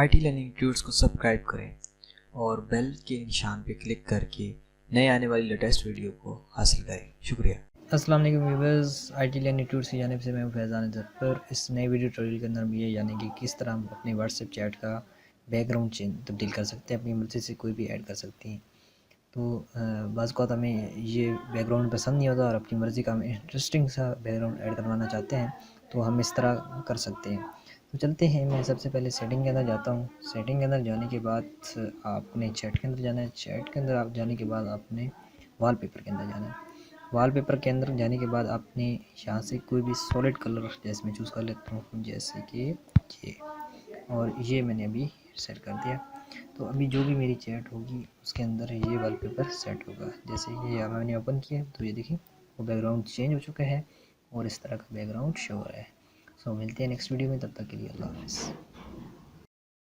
IT learning tutorials को subscribe करें और बेल के निशान पर क्लिक करके नए आने वाली लेटेस्ट वीडियो को हासिल करें। शुक्रिया। अस्सलाम वालेकुम व्यूअर्स, आईटी लर्निंग ट्यूटोरियल्स की जानिब से मैं फैज़ान ज़फ़र। इस नए वीडियो ट्यूटोरियल के अंदर ये यानी कि किस तरह हम अपने व्हाट्सएप चैट का बैकग्राउंड चेंज तब्दील कर सकते हैं, अपनी मर्ज़ी से कोई भी ऐड कर सकते हैं। तो बाज़ औक़ात हमें ये बैकग्राउंड पसंद नहीं होता और अपनी मर्ज़ी का हम इंटरेस्टिंग सा बैकग्राउंड ऐड करवाना चाहते हैं, तो हम इस तरह कर सकते हैं। तो चलते हैं, मैं सबसे पहले सेटिंग के अंदर जाता हूँ। सेटिंग के अंदर जाने के बाद आपने चैट के अंदर जाना है। चैट के अंदर आप जाने के बाद आपने वॉलपेपर के अंदर जाना है। वॉलपेपर के अंदर जाने के बाद आपने यहाँ से कोई भी सॉलिड कलर जैसे मैं चूज़ कर लेता हूँ, जैसे कि ये, और ये मैंने अभी सेट कर दिया। तो अभी जो भी मेरी चैट होगी उसके अंदर ये वॉलपेपर सेट होगा। जैसे ये मैंने ओपन किया तो ये देखिए वो बैकग्राउंड चेंज हो चुका है और इस तरह का बैकग्राउंड शो हो रहा है। सो मिलते हैं नेक्स्ट वीडियो में, तब तक के लिए अल्लाह हाफ़िज़।